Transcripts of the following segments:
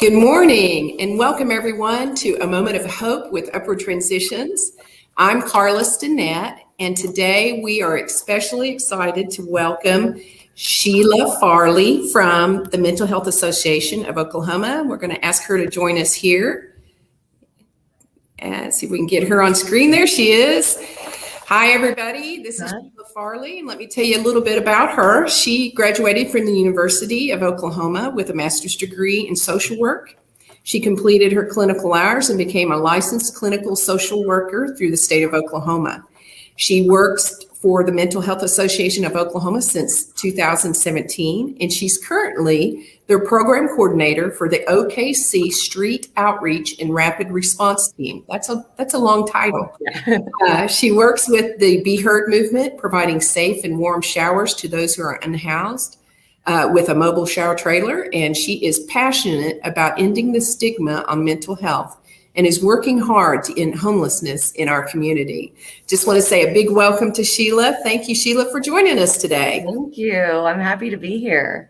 Good morning and welcome everyone to A Moment of Hope with Upward Transitions. I'm Carla Stinnett, and today we are especially excited to welcome Shelah Farley from the Mental Health Association of Oklahoma. We're going to ask her to join us here and see if we can get her on screen. There she is. Hi, everybody. This is Shelah Farley, and let me tell you a little bit about her. She graduated from the University of Oklahoma with a master's degree in social work. She completed her clinical hours and became a licensed clinical social worker through the state of Oklahoma. She works for the Mental Health Association of Oklahoma since 2017, and she's currently their program coordinator for the OKC Street Outreach and Rapid Response Team. That's a long title. She works with the Be Heard movement, providing safe and warm showers to those who are unhoused with a mobile shower trailer, and she is passionate about ending the stigma on mental health and is working hard to end homelessness in our community. Just want to say a big welcome to Sheila. Thank you, Sheila, for joining us today. Thank you. I'm happy to be here.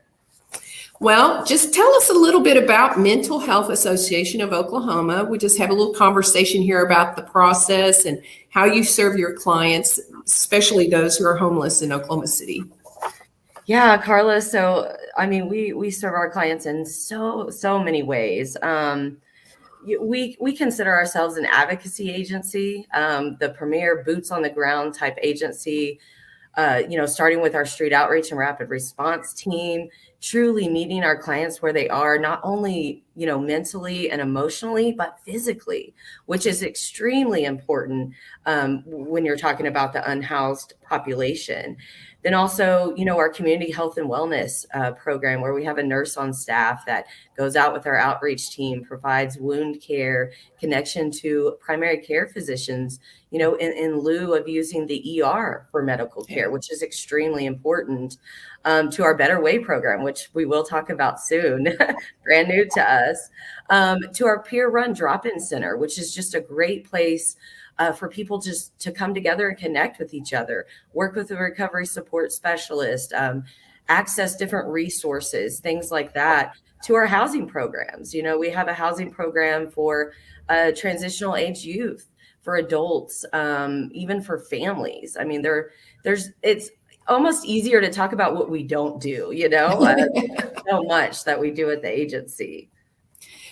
Well, just tell us a little bit about Mental Health Association of Oklahoma. We just have a little conversation here about the process and how you serve your clients, especially those who are homeless in Oklahoma City. Yeah, Carla. So, I mean, we serve our clients in so many ways. We consider ourselves an advocacy agency, the premier boots on the ground type agency, starting with our street outreach and rapid response team, truly meeting our clients where they are, not only, mentally and emotionally, but physically, which is extremely important when you're talking about the unhoused population. Then also, our community health and wellness program, where we have a nurse on staff that goes out with our outreach team, provides wound care, connection to primary care physicians, in lieu of using the ER for medical care, which is extremely important, to our Better Way program, which we will talk about soon, brand new to us, to our peer-run drop-in center, which is just a great place for people just to come together and connect with each other, work with a recovery support specialist, access different resources, things like that, to our housing programs. We have a housing program for transitional age youth, for adults, even for families. I mean, it's almost easier to talk about what we don't do, so much that we do at the agency.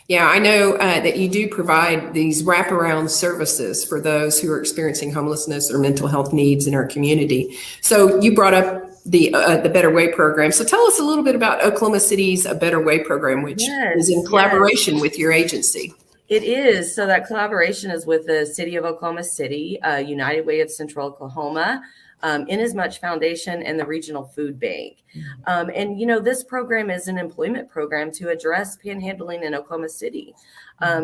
Yeah, I know that you do provide these wraparound services for those who are experiencing homelessness or mental health needs in our community. So you brought up the Better Way program. So tell us a little bit about Oklahoma City's A Better Way program, which is in collaboration with your agency. It is. So that collaboration is with the City of Oklahoma City, United Way of Central Oklahoma, Inasmuch Foundation, and the Regional Food Bank. And this program is an employment program to address panhandling in Oklahoma City.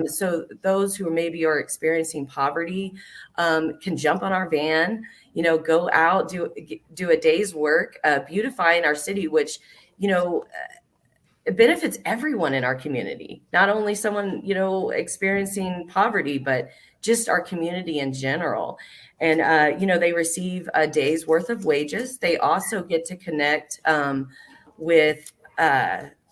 So those who maybe are experiencing poverty can jump on our van, go out, do a day's work, beautifying our city, which, it benefits everyone in our community, not only someone, experiencing poverty, but just our community in general. And, they receive a day's worth of wages. They also get to connect with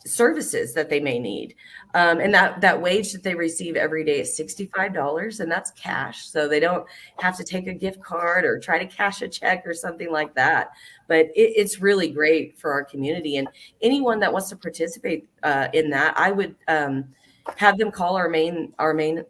services that they may need. And that wage that they receive every day is $65, and that's cash. So they don't have to take a gift card or try to cash a check or something like that. But it's really great for our community. And anyone that wants to participate in that, I would have them call our main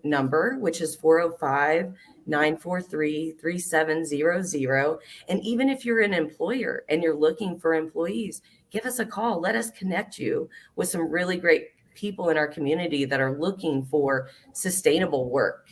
number, which is 405-943-3700. And even if you're an employer and you're looking for employees, give us a call. Let us connect you with some really great people in our community that are looking for sustainable work.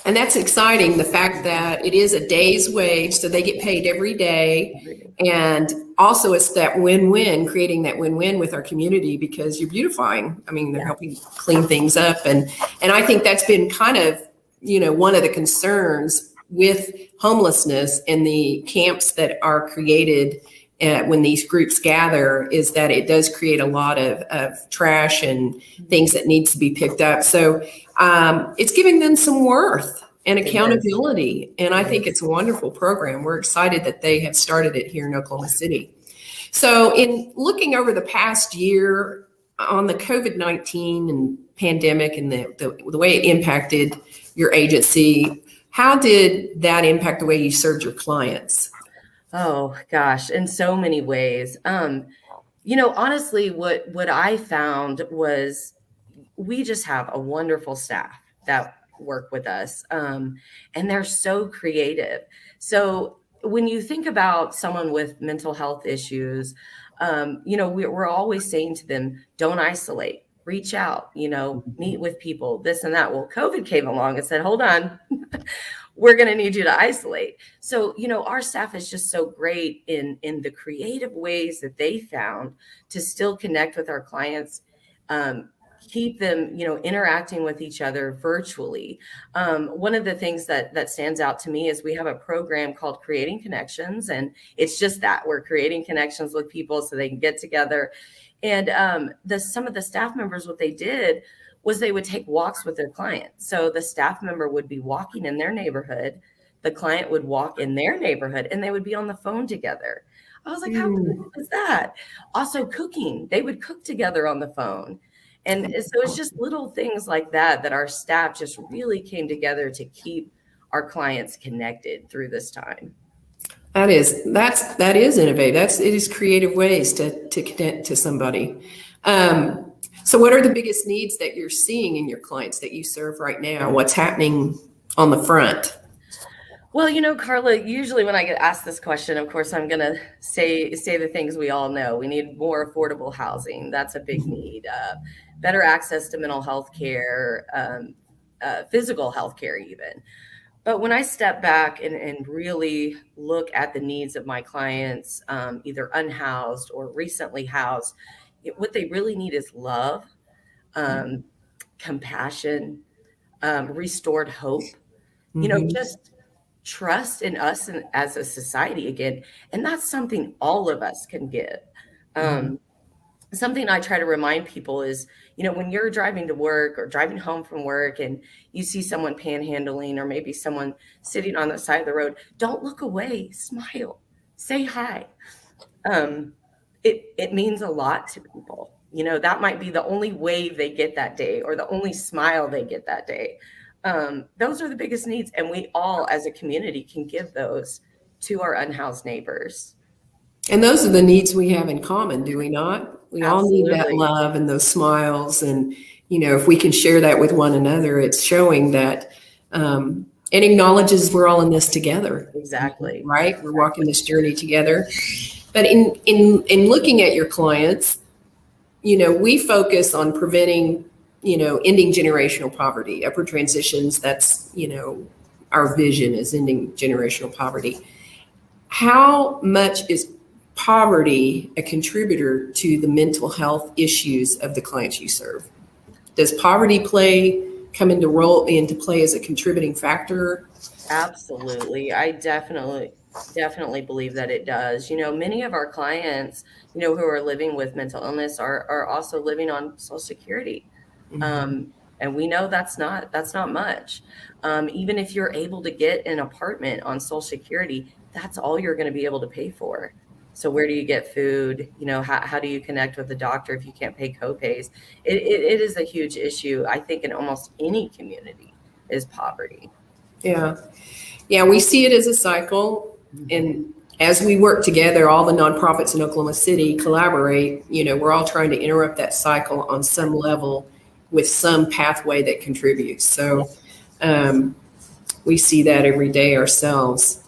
And that's exciting, the fact that it is a day's wage, so they get paid every day. And also it's that win-win, creating that win-win with our community, because you're beautifying. I mean, they're helping clean things up. And I think that's been kind of, one of the concerns with homelessness and the camps that are created when these groups gather, is that it does create a lot of trash and things that needs to be picked up. So it's giving them some worth and accountability. And I think it's a wonderful program. We're excited that they have started it here in Oklahoma City. So in looking over the past year, on the COVID-19 and pandemic and the way it impacted your agency, how did that impact the way you served your clients? Oh gosh, in so many ways. Honestly, what I found was we just have a wonderful staff that work with us, and they're so creative. So when you think about someone with mental health issues, we're always saying to them, don't isolate, reach out, meet with people, this and that. Well, COVID came along and said, hold on, we're going to need you to isolate. So, our staff is just so great in the creative ways that they found to still connect with our clients, keep them, interacting with each other virtually. One of the things that stands out to me is we have a program called Creating Connections, and it's just that we're creating connections with people so they can get together. And some of the staff members, what they did was they would take walks with their clients. So the staff member would be walking in their neighborhood, the client would walk in their neighborhood, and they would be on the phone together. I was like, how cool is that? Also cooking, they would cook together on the phone. And so it's just little things like that our staff just really came together to keep our clients connected through this time. That is innovative. It is creative ways to connect to somebody. So what are the biggest needs that you're seeing in your clients that you serve right now? What's happening on the front? Well, Carla, usually when I get asked this question, of course, I'm going to say the things we all know. We need more affordable housing. That's a big need. Better access to mental health care, physical health care even. But when I step back and really look at the needs of my clients, either unhoused or recently housed, what they really need is love, compassion, restored hope, just trust in us and as a society again. And that's something all of us can give. Something I try to remind people is, when you're driving to work or driving home from work and you see someone panhandling or maybe someone sitting on the side of the road, don't look away, smile, say hi. It means a lot to people. That might be the only wave they get that day or the only smile they get that day. Those are the biggest needs. And we all as a community can give those to our unhoused neighbors. And those are the needs we have in common, do we not? We Absolutely. all need that love and those smiles. And, if we can share that with one another, it's showing that it acknowledges we're all in this together. Exactly. Right? We're walking this journey together. But in looking at your clients, we focus on preventing, ending generational poverty, upward transitions. That's, our vision is ending generational poverty. How much is poverty a contributor to the mental health issues of the clients you serve? Does poverty come into play as a contributing factor? Absolutely. I definitely believe that it does. Many of our clients, who are living with mental illness are also living on Social Security. And we know that's not much. Even if you're able to get an apartment on Social Security, that's all you're going to be able to pay for. So where do you get food? How do you connect with the doctor if you can't pay copays? It is a huge issue, I think, in almost any community is poverty. Yeah, we see it as a cycle. And as we work together, all the nonprofits in Oklahoma City collaborate. We're all trying to interrupt that cycle on some level with some pathway that contributes. So we see that every day ourselves.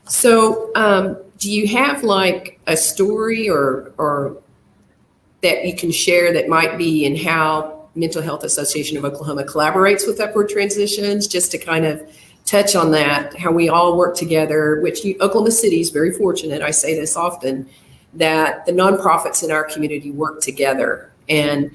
So do you have like a story or that you can share that might be in how Mental Health Association of Oklahoma collaborates with Upward Transitions, just to kind of touch on that, how we all work together, which Oklahoma City is very fortunate. I say this often, that the nonprofits in our community work together. And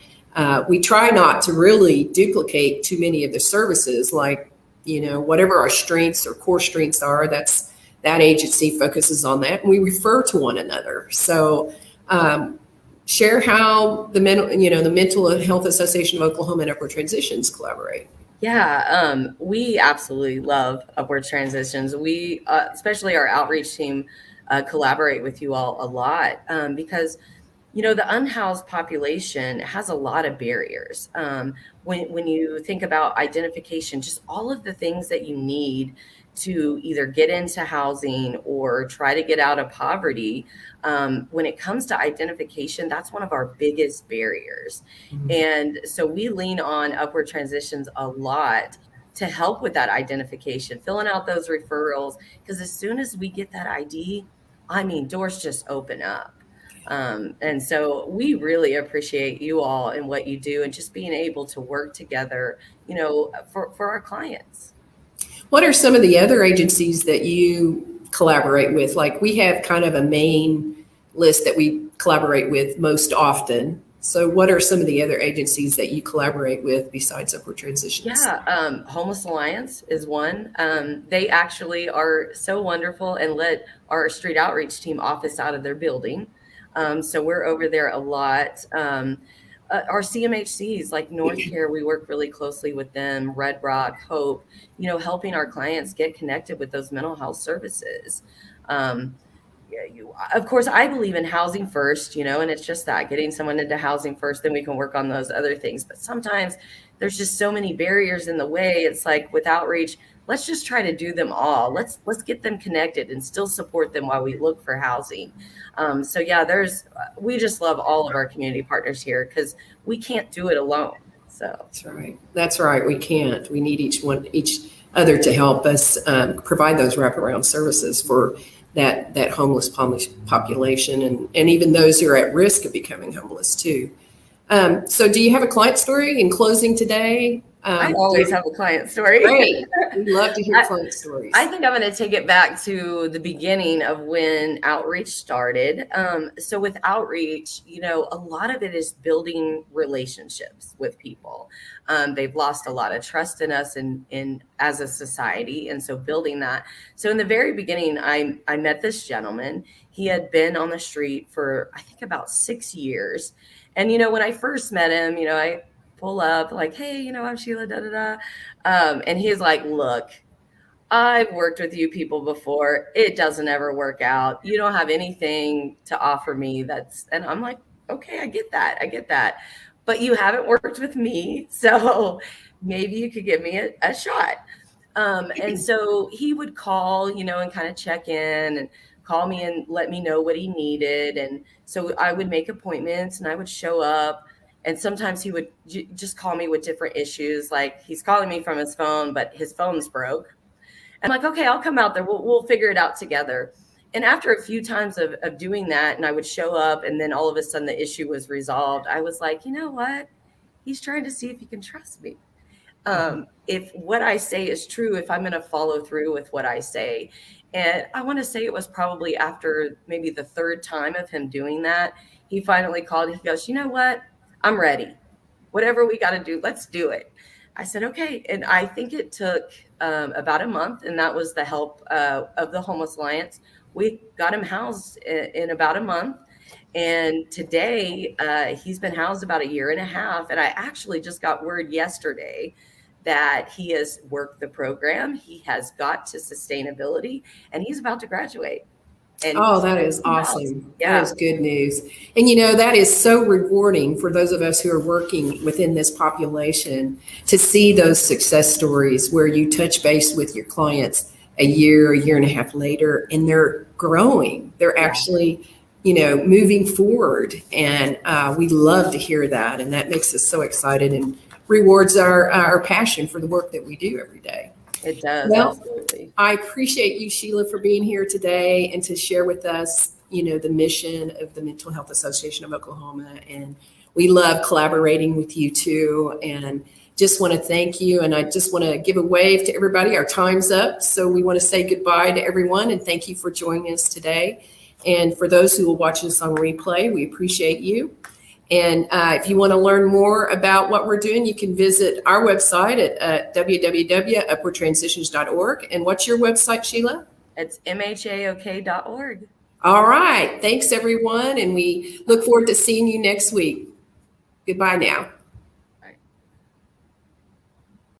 we try not to really duplicate too many of the services, like, whatever our strengths or core strengths are, that agency focuses on that, and we refer to one another. So share how the Mental Health Association of Oklahoma and Upward Transitions collaborate. Yeah, we absolutely love Upward Transitions. We, especially our outreach team, collaborate with you all a lot because The unhoused population has a lot of barriers. When you think about identification, just all of the things that you need to either get into housing or try to get out of poverty, when it comes to identification, that's one of our biggest barriers. And so we lean on Upward Transitions a lot to help with that identification, filling out those referrals, because as soon as we get that ID, doors just open up. And so we really appreciate you all and what you do and just being able to work together, for our clients. What are some of the other agencies that you collaborate with? Like, we have kind of a main list that we collaborate with most often. So what are some of the other agencies that you collaborate with besides Upward Transitions? Yeah, Homeless Alliance is one. They actually are so wonderful and let our street outreach team office out of their building. So we're over there a lot. Our CMHCs like North Care, we work really closely with them, Red Rock, Hope, helping our clients get connected with those mental health services. Of course, I believe in housing first, and it's just that getting someone into housing first, then we can work on those other things. But sometimes there's just so many barriers in the way. It's like with outreach, let's just try to do them all. Let's get them connected and still support them while we look for housing. So yeah, we just love all of our community partners here because we can't do it alone. So that's right. That's right. We can't. We need each other to help us provide those wraparound services for that homeless population and even those who are at risk of becoming homeless too. So do you have a client story in closing today? I always have a client story. Great. We'd love to hear client stories. I think I'm going to take it back to the beginning of when outreach started. So with outreach, a lot of it is building relationships with people. They've lost a lot of trust in us in as a society. And so building that. So in the very beginning, I met this gentleman. He had been on the street for, I think, about 6 years. And, when I first met him, I pull up like, hey, I'm Sheila, and he's like, look, I've worked with you people before. It doesn't ever work out. You don't have anything to offer me. And I'm like, okay, I get that. But you haven't worked with me. So maybe you could give me a shot. And so he would call, and kind of check in and call me and let me know what he needed. And so I would make appointments and I would show up. And sometimes he would just call me with different issues. Like he's calling me from his phone, but his phone's broke. I'm like, okay, I'll come out there. We'll figure it out together. And after a few times of doing that, and I would show up and then all of a sudden the issue was resolved. I was like, you know what? He's trying to see if he can trust me. If what I say is true, if I'm going to follow through with what I say. And I want to say it was probably after maybe the third time of him doing that, he finally called. He goes, you know what? I'm ready. Whatever we got to do, let's do it. I said, okay. And I think it took about a month, and that was the help of the Homeless Alliance. We got him housed in about a month. And today he's been housed about 1.5 years. And I actually just got word yesterday that he has worked the program. He has got to sustainability and he's about to graduate. And that is awesome. Yeah. That is good news. And that is so rewarding for those of us who are working within this population to see those success stories where you touch base with your clients 1 year, 1.5 years later, and they're growing. They're actually, moving forward. And we love to hear that. And that makes us so excited and rewards our passion for the work that we do every day. It does. Well, absolutely. I appreciate you, Sheila, for being here today and to share with us, the mission of the Mental Health Association of Oklahoma. And we love collaborating with you too. And just want to thank you. And I just want to give a wave to everybody. Our time's up. So we want to say goodbye to everyone and thank you for joining us today. And for those who will watch this on replay, we appreciate you. And if you want to learn more about what we're doing, you can visit our website at www.upwardtransitions.org. And what's your website, Sheila? It's mhaok.org. All right. Thanks, everyone. And we look forward to seeing you next week. Goodbye now.